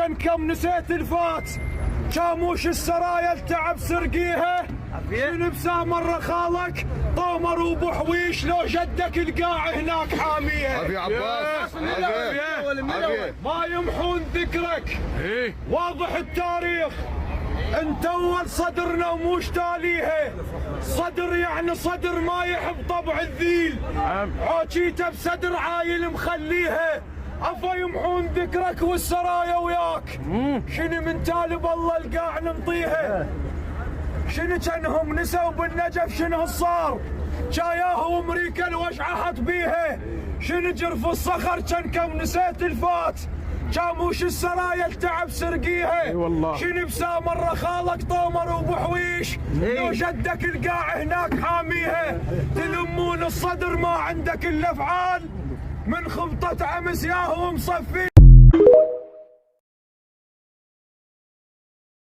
كم نسيت الفات، كاموش السرايا التعب سرقيها، شنو بسامر خالك طومر وابو حويش، لو جدك القاع هناك حاميه. ابي عباس ما يمحون ذكرك، واضح التاريخ، انت اول صدرنا وموش تاليها، صدر يعني صدر ما يحب طبع الذيل، عوشيته بصدر عايل مخليها، افا يمحون ذكرك والسرايا وياك، شنو من تالي بالله القاع ننطيها، شنو كانهم نسوا بالنجف، شنو صار جاياه وامريكا الوشعه بيها، شنو جرف الصخر كم نسيت الفات، كاموش السرايا التعب سرقيها، شنو بسامر خالك طومر وابو حويش، لو جدك القاع هناك حاميها، تلمون الصدر ما عندك الا افعال، من خبطه عمس ياهو مصفي.